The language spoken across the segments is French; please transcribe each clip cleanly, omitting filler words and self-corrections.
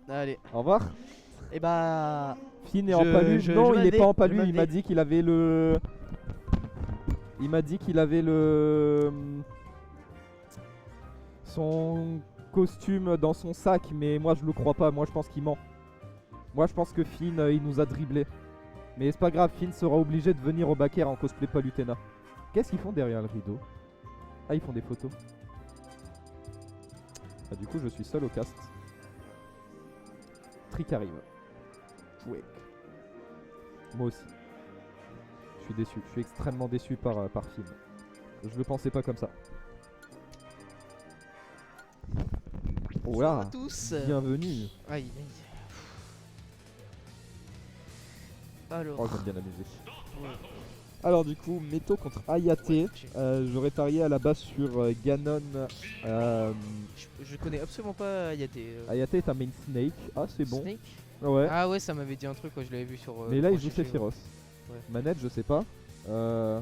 Allez. Au revoir. Et bah. Finn est en palu. Non, il m'en est vais, pas en je palu. m'en Il m'a vais. dit qu'il avait le. Il m'a dit qu'il avait le. Son costume dans son sac, mais moi je le crois pas. Moi je pense qu'il ment. Moi je pense que Finn il nous a dribblé. Mais c'est pas grave, Finn sera obligé de venir au Baker en cosplay Palutena. Qu'est-ce qu'ils font derrière le rideau? Ah, ils font des photos. Ah, du coup, je suis seul au cast. Trick arrive. Ouais. Moi aussi. Je suis déçu. Je suis extrêmement déçu par Finn. Je le pensais pas comme ça. Oh Bonjour à là, tous. bienvenue. Aïe, aïe. Alors. Oh, j'aime bien la musique. Ouais. Alors du coup, Meto contre Ayate. Ouais, J'aurais parié à la base sur Ganon. je connais absolument pas Ayate. Ayate est un main Snake. Ah, c'est bon. Snake. Ouais. Ah ouais, ça m'avait dit un truc quand je l'avais vu sur. Mais là, il Proche joue Chez, Sephiroth. Ouais. Manette, je sais pas. Je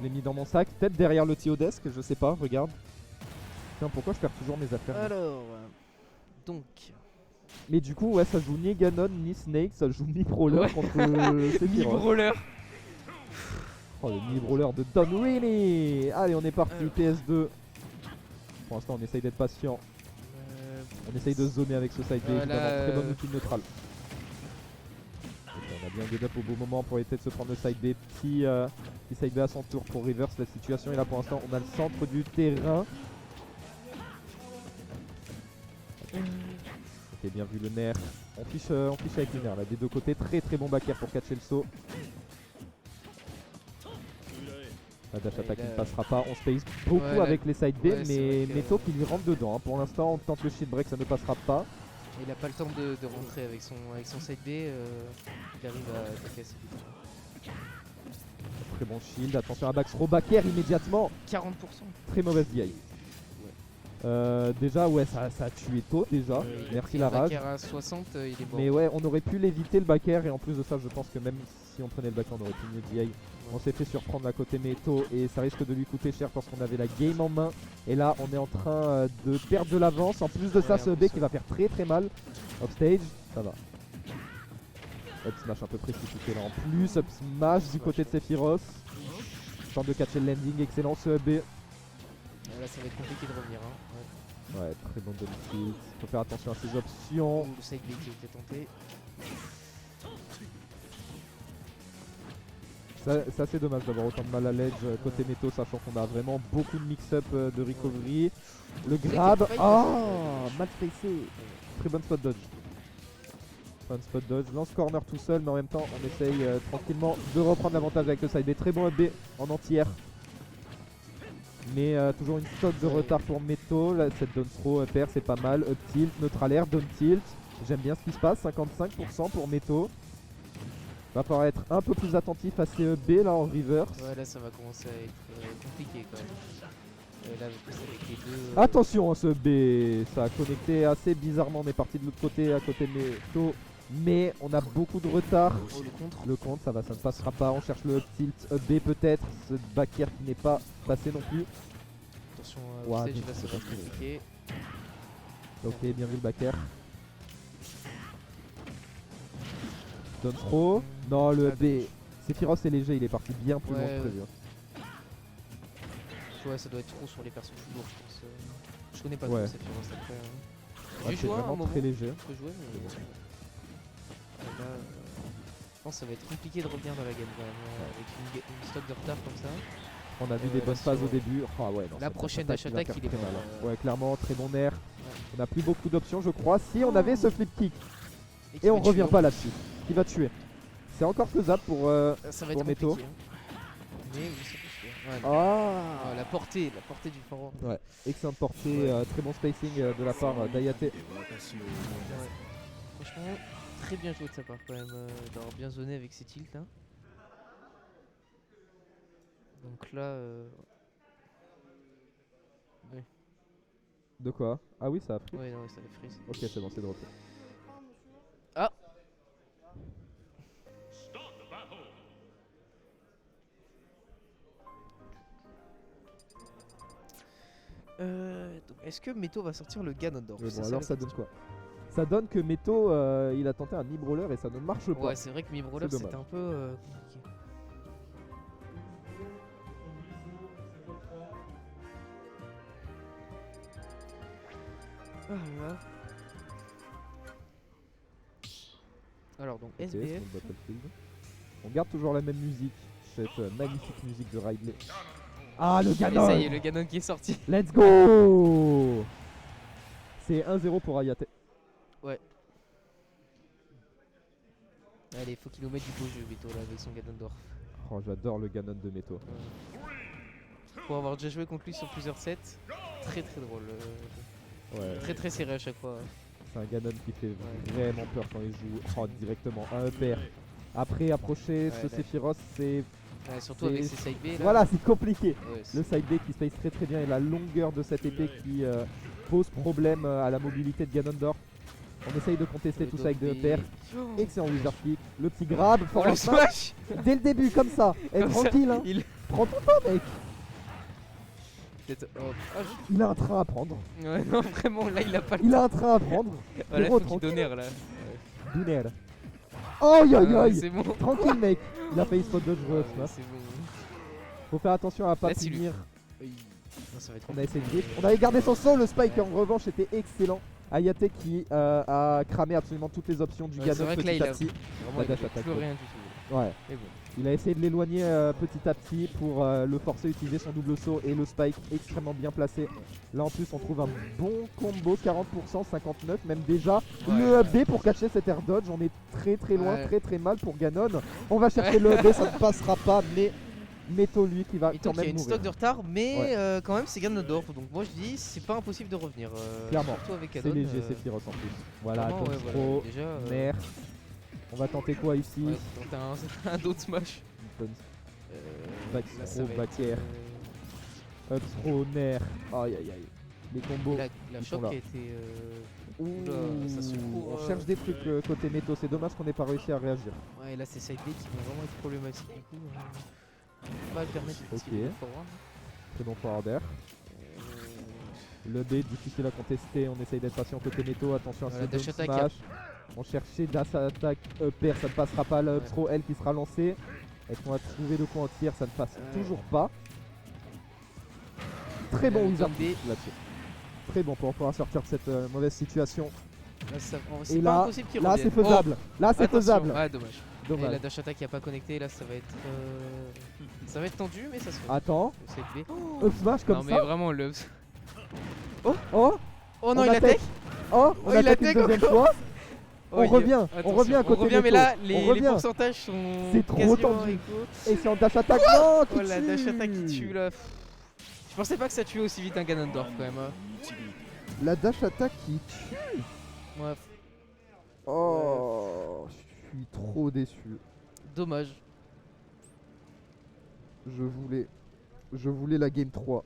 l'ai mis dans mon sac. Peut-être derrière le Theodesk, je sais pas. Regarde. Putain, pourquoi je perds toujours mes affaires? Alors. Donc. Mais du coup, ouais, ça joue ni Ganon ni Snake. Ça joue ni Brawler Ouais. contre Mi Sephiroth. brawler. Oh, le mini brawler de Don Winnie. Allez, on est parti. PS2. Pour l'instant, on essaye d'être patient. On essaye de zoner avec ce side B, Voilà, évidemment, très bon outil neutral. On a bien get up au bon moment pour essayer de se prendre le side B. Petit side B à son tour pour reverse la situation. Et là pour l'instant on a le centre du terrain. Ok, bien vu le nerf. On fiche avec le nerf là, des deux côtés. Très très bon back air pour catcher le saut. La dash attack qui ne passera pas. On space beaucoup Ouais, avec les side B, ouais, c'est mais vrai que- Meto qui lui rentre dedans. Pour l'instant on tente le shield break, ça ne passera pas. Il a pas le temps de rentrer avec son side B. Il arrive à casser. Très bon shield, attention à back throw, back air immédiatement. 40%. Très mauvaise DI. Déjà ouais ça a tué tôt déjà. Merci la rage. À 60, il est mort. Mais ouais on aurait pu l'éviter le back air et en plus de ça je pense que même si on prenait le back air on aurait pu mieux DI. On s'est fait surprendre à côté Meto et ça risque de lui coûter cher parce qu'on avait la game en main. Et là on est en train de perdre de l'avance. En plus de ça ce B qui va faire très très mal. Upstage, ça va. Up smash un peu précipité là en plus. Up smash du côté de Sephiroth. Tente de catcher le landing, excellent ce B. Là ça va être compliqué de revenir. Hein. Ouais, très bon double tilt. Faut faire attention à ses options. Le side B qui était tenté. C'est assez dommage d'avoir autant de mal à l'edge côté Meto, sachant qu'on a vraiment beaucoup de mix-up de recovery. Le grab, mal spacé. Très bonne spot dodge. Bonne spot dodge, lance corner tout seul, mais en même temps on essaye tranquillement de reprendre l'avantage avec le side B. Très bon up B en anti-air. Mais toujours une stock de retard pour Meto. Là, cette down throw pair c'est pas mal. Up tilt, neutral air, down tilt. J'aime bien ce qui se passe, 55% pour Meto. Va falloir être un peu plus attentif à ces B là en reverse. Ouais, là ça va commencer à être compliqué quand même. Là, avec les deux. Attention à ce B, ça a connecté assez bizarrement. On est parti de l'autre côté, à côté de Meto. Mais on a beaucoup de retard. Oh, le contre. Le contre, ça ne passera pas. On cherche le up tilt, up B peut-être. Ce back air qui n'est pas passé non plus. Attention, Ouais, stage, donc là ça c'est va être pas compliqué. Ok, bien vu le back air. Down throw. Non, le B. Sephiroth est léger, il est parti bien plus loin que prévu. Ouais, ça doit être trop sur les persos plus lourds, je pense. Je connais pas Ouais. trop cette Sephiroth après. Ouais, J'ai c'est joué à un vraiment moment. très léger. Je peux jouer, mais. Là, je pense que ça va être compliqué de revenir dans la game quand même, avec une stock de retard comme ça. On a vu des bonnes phases au début. Oh, ouais, non, La cette prochaine dash dash va attack, faire il est très mort. mal, hein. Ouais, clairement, très bon air. On n'a plus beaucoup d'options, je crois. Si on avait ce flip kick. Et on revient pas là-dessus. Qui va tuer. C'est encore faisable pour ça va pour être Meto. compliqué. Hein. Mais oui, ça peut se faire. Ouais, Ah, la portée du forward. ouais, excellente portée, très bon spacing de la part d'Ayate. Ouais. Franchement, très bien joué de sa part quand même, d'avoir bien zoné avec ses tilts là. Donc là, ouais. De quoi? Ah oui, ça a pris. Ouais, non, ça a freeze. Ok, c'est bon, c'est de retour. Ah. Donc est-ce que Meto va sortir le Ganondorf? Mais bon, alors ça donne quoi? Ça donne que Meto il a tenté un e-brawler et ça ne marche pas. Ouais, c'est vrai que Mi Brawler C'est c'était dommage. un peu compliqué. Ah là là. Alors donc Ok, SBF. Small Battlefield. On garde toujours la même musique, cette magnifique musique de Ridley. Ah, le Et Ganon! ça y est, le Ganon qui est sorti. Let's go! C'est 1-0 pour Hayate. Allez, faut qu'il nous mette du beau jeu, Beto, là, avec son Ganondorf. Oh, j'adore le Ganon de Meto. Pour avoir déjà joué contre lui sur plusieurs sets, très très drôle. Ouais, Très très serré à chaque fois. c'est un Ganon qui fait Ouais. vraiment peur quand il joue. Oh, directement, un upper. Après, approcher ce là. Sephiroth, c'est. Ouais, surtout avec ses side B là. Voilà, c'est compliqué. Ouais, Le side B qui space très très bien et la longueur de cette épée qui pose problème à la mobilité de Ganondorf. On essaye de contester tout ça avec des upper. Excellent wizard kick. Le petit grab. Oh fort le en smash. smash. Dès le début, comme ça. Et Comme ça, tranquille, hein. il... Prends ton temps, mec. Peut-être- oh, ah, Il a un train à prendre. Ouais, non, vraiment, là il a pas le Il a un train à prendre. Voilà, Gros, faut qu'il tranquille. donne là. Duner. Aïe aïe Ah, aïe. c'est bon. Tranquille, mec. Il a failli spot dodge Ouais, Smash. c'est bon. Faut faire attention à pas Là, s'il lui- finir. Non, ça va être On a essayé de grip. On avait gardé son saut. Le spike en revanche était excellent. Hayate qui a cramé absolument toutes les options du Ouais, Ganon c'est vrai que là, petit il à a petit. vraiment La il dash avait attack, plus ouais. rien du tout. Ouais. Mais bon. Il a essayé de l'éloigner petit à petit pour le forcer à utiliser son double saut et le spike extrêmement bien placé. Là en plus on trouve un bon combo, 40%, 59 même déjà. Ouais. Le up B pour cacher cet air dodge, on est très très loin, Ouais. très très mal pour Ganon. On va chercher le up B, ça ne passera pas, mais Meto lui qui va Et quand donc il y a même une mourir. stock de retard, mais Ouais. quand même c'est Ganondorf. Donc moi je dis c'est pas impossible de revenir. Clairement. Surtout avec C'est Ganon. léger Sephiroth en plus. Voilà, Vraiment, ouais, Tom voilà, Stro, déjà, Nair. On va tenter quoi ici? ouais, donc t'as un d'autres smash. Tom Là, Stro, ça va être, back air. Up throw, Nair. Aïe aïe aïe. Les combos. la ils choc sont là. a été. Ouh, Oula, ça se court, on cherche des trucs côté Meto, c'est dommage qu'on n'ait pas réussi à réagir. Ouais, là c'est side B qui vont vraiment être problématiques du coup. On va le permettre parce Ok. qu'il est forward. Très bon forward air. Le B difficile à contester, on essaye d'être patient côté Meto, attention à Voilà, ce dash down attack, smash. On cherchait dash attack upper, ça ne passera pas, le up Ouais. throw L qui sera lancé. Est-ce qu'on va trouver de quoi en tir, ça ne passe toujours pas. Très bon Le wizard down B. là-dessus. Très bon pour pouvoir sortir de cette mauvaise situation. Là, Et c'est pas là, impossible qu'il là revienne. c'est faisable. Là c'est Attention. faisable. Ah dommage. Et la Dommage. dash attack qui a pas connecté, là ça va être. Ça va être tendu, mais ça se fait. Attends, Le side B. up smash comme Non mais ça. vraiment le. Oh, Oh non on il attaque. attaque. Oh, on Oh, il attaque une attaque deuxième fois. Oh, On il- revient, on attention, revient à côté On revient, mais Meto. là On les revient. pourcentages sont. C'est trop quasiment tendu. égaux. Et c'est en dash attack. Non, qui Oh la tue. dash attack qui tue là. Je pensais pas que ça tuait aussi vite un Ganondorf quand même. Hein. La dash attack qui tue. Ouais, Oh, je suis trop déçu. dommage. Je voulais la game 3.